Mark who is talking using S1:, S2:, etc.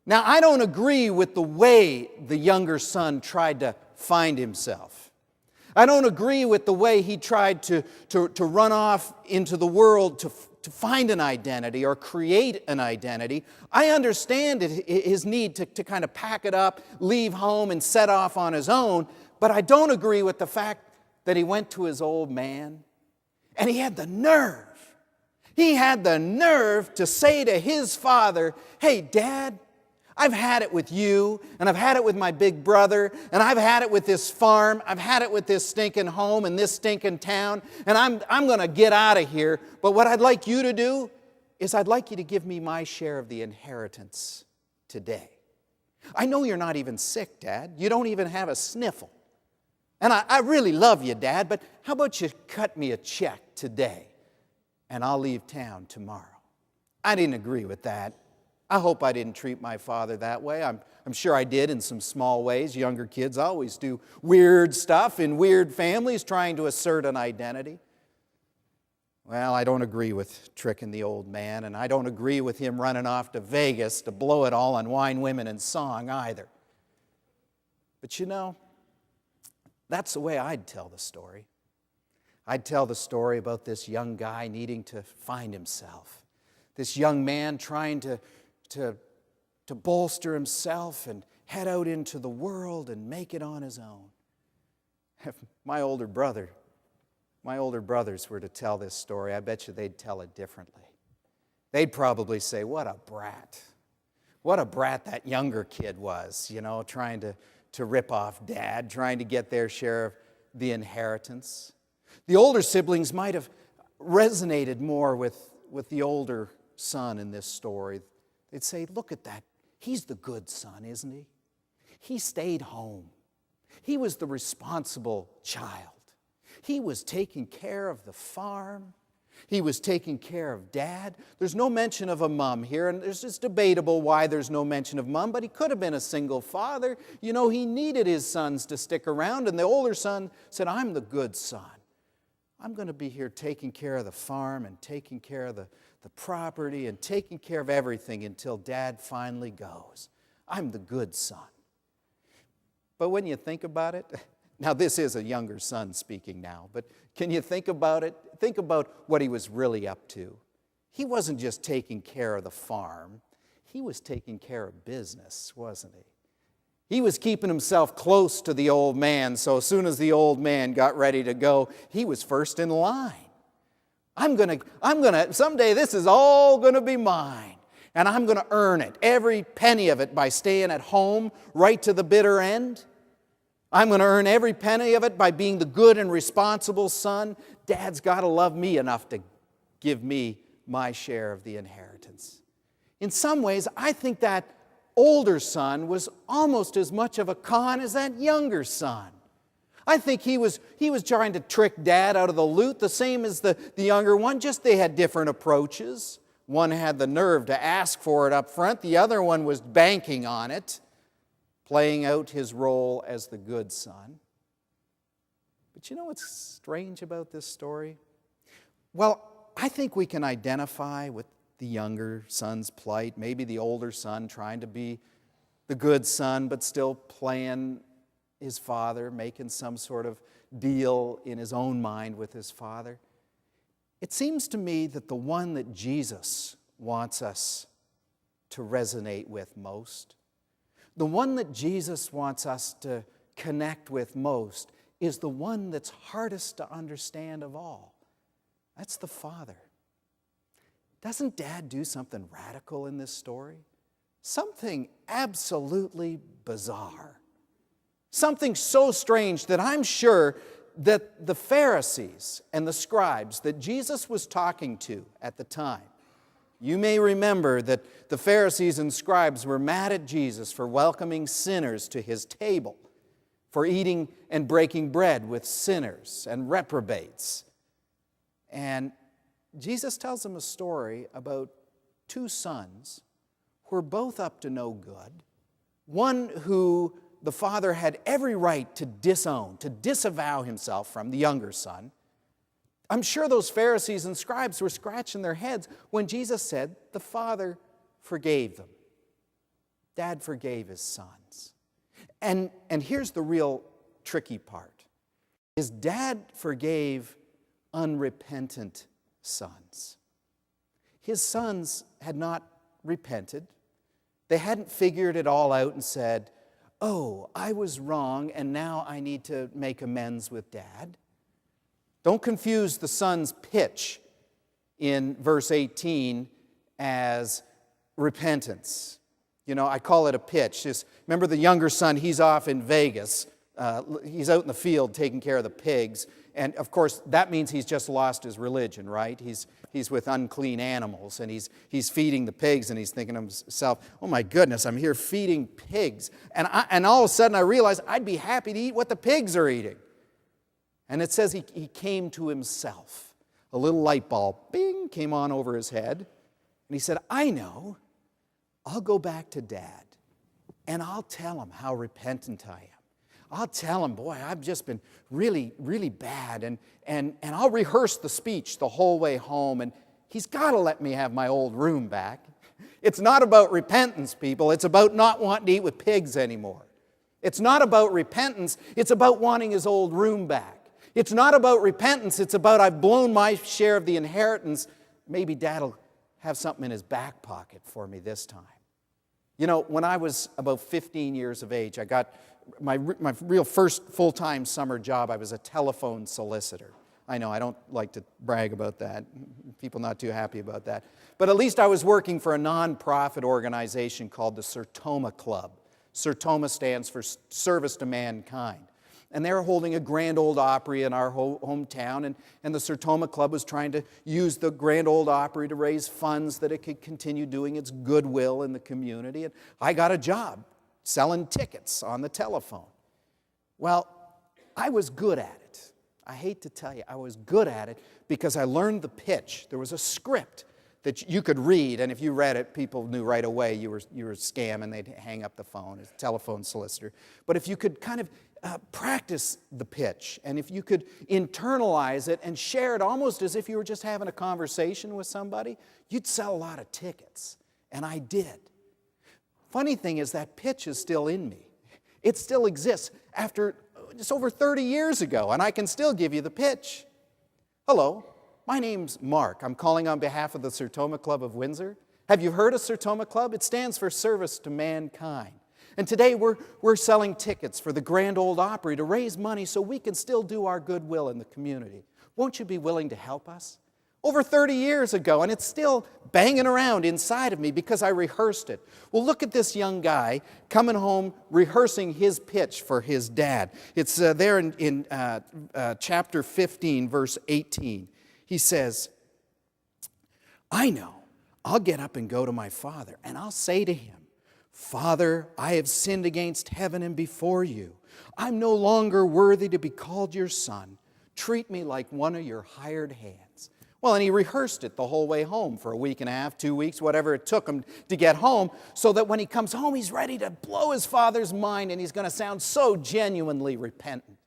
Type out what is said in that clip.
S1: Now, I don't agree with the way the younger son tried to find himself. I don't agree with the way he tried to run off into the world to find an identity or create an identity. I understand his need to kind of pack it up, leave home, and set off on his own, but I don't agree with the fact that he went to his old man and he had the nerve. He had the nerve to say to his father, "Hey, Dad, I've had it with you, and I've had it with my big brother, and I've had it with this farm, I've had it with this stinking home and this stinking town, and I'm going to get out of here. But what I'd like you to do is I'd like you to give me my share of the inheritance today. I know you're not even sick, Dad. You don't even have a sniffle. And I really love you, Dad, but how about you cut me a check today, and I'll leave town tomorrow." I didn't agree with that. I hope I didn't treat my father that way. I'm sure I did in some small ways. Younger kids always do weird stuff in weird families trying to assert an identity. Well, I don't agree with tricking the old man, and I don't agree with him running off to Vegas to blow it all on wine, women, and song either. But you know, that's the way I'd tell the story. I'd tell the story about this young guy needing to find himself. This young man trying to bolster himself and head out into the world and make it on his own. If my older brothers were to tell this story, I bet you they'd tell it differently. They'd probably say, "What a brat. What a brat that younger kid was, trying to rip off Dad, trying to get their share of the inheritance." The older siblings might have resonated more with the older son in this story. They'd say, "Look at that. He's the good son, isn't he? He stayed home. He was the responsible child. He was taking care of the farm. He was taking care of Dad." There's no mention of a mom here, and it's debatable why there's no mention of mom, but he could have been a single father. He needed his sons to stick around, and the older son said, "I'm the good son. I'm going to be here taking care of the farm and taking care of the property and taking care of everything until Dad finally goes. I'm the good son." But when you think about it, now this is a younger son speaking now, but can you think about it? Think about what he was really up to. He wasn't just taking care of the farm. He was taking care of business, wasn't he? He was keeping himself close to the old man, so as soon as the old man got ready to go, he was first in line. I'm gonna, someday this is all gonna be mine, and I'm gonna earn it, every penny of it, by staying at home right to the bitter end. I'm gonna earn every penny of it by being the good and responsible son. Dad's gotta love me enough to give me my share of the inheritance. In some ways, I think that older son was almost as much of a con as that younger son. I think he was trying to trick Dad out of the loot, the same as the younger one, just they had different approaches. One had the nerve to ask for it up front. The other one was banking on it, playing out his role as the good son. But you know what's strange about this story? Well, I think we can identify with the younger son's plight, maybe the older son trying to be the good son, but still playing his father, making some sort of deal in his own mind with his father. It seems to me that the one that Jesus wants us to resonate with most, the one that Jesus wants us to connect with most, is the one that's hardest to understand of all. That's the Father. Doesn't Dad do something radical in this story? Something absolutely bizarre. Something so strange that I'm sure that the Pharisees and the scribes that Jesus was talking to at the time, you may remember that the Pharisees and scribes were mad at Jesus for welcoming sinners to his table, for eating and breaking bread with sinners and reprobates. And Jesus tells them a story about two sons who are both up to no good. One who the father had every right to disown, to disavow himself from, the younger son. I'm sure those Pharisees and scribes were scratching their heads when Jesus said the Father forgave them. Dad forgave his sons. And here's the real tricky part. His dad forgave unrepentant sons. His sons had not repented. They hadn't figured it all out and said, oh, I was wrong and now I need to make amends with Dad. Don't confuse the son's pitch in verse 18 as repentance. You know, I call it a pitch. Just remember the younger son, he's off in Vegas. He's out in the field taking care of the pigs. And of course, that means he's just lost his religion, right? He's with unclean animals, and he's feeding the pigs, and he's thinking to himself, oh my goodness, I'm here feeding pigs. And all of a sudden I realize I'd be happy to eat what the pigs are eating. And it says he came to himself. A little light bulb, bing, came on over his head. And he said, I know. I'll go back to Dad, and I'll tell him how repentant I am. I'll tell him, boy, I've just been really, really bad, and I'll rehearse the speech the whole way home, and he's got to let me have my old room back. It's not about repentance, people. It's about not wanting to eat with pigs anymore. It's not about repentance. It's about wanting his old room back. It's not about repentance. It's about I've blown my share of the inheritance. Maybe Dad will have something in his back pocket for me this time. You know, when I was about 15 years of age, I got my real first full-time summer job. I was a telephone solicitor. I know, I don't like to brag about that. People not too happy about that. But at least I was working for a non-profit organization called the Sertoma Club. Sertoma stands for Service to Mankind. And they were holding a Grand Ole Opry in our hometown, and the Sertoma Club was trying to use the Grand Ole Opry to raise funds that it could continue doing its goodwill in the community. And I got a job selling tickets on the telephone. Well, I was good at it. I hate to tell you, I was good at it because I learned the pitch. There was a script that you could read, and if you read it, people knew right away you were scamming. They'd hang up the phone as a telephone solicitor. But if you could kind of practice the pitch, and if you could internalize it and share it almost as if you were just having a conversation with somebody, you'd sell a lot of tickets. And I did. Funny thing is that pitch is still in me. It still exists after just over 30 years ago, and I can still give you the pitch. Hello, my name's Mark. I'm calling on behalf of the Sertoma Club of Windsor. Have you heard of Sertoma Club? It stands for Service to Mankind. And today we're selling tickets for the Grand Ole Opry to raise money so we can still do our goodwill in the community. Won't you be willing to help us? Over 30 years ago, and it's still banging around inside of me because I rehearsed it. Well, look at this young guy coming home rehearsing his pitch for his dad. It's there in chapter 15, verse 18. He says, I know, I'll get up and go to my father, and I'll say to him, Father, I have sinned against heaven and before you. I'm no longer worthy to be called your son. Treat me like one of your hired hands. Well, and he rehearsed it the whole way home for a week and a half, 2 weeks, whatever it took him to get home, so that when he comes home, he's ready to blow his father's mind, and he's going to sound so genuinely repentant.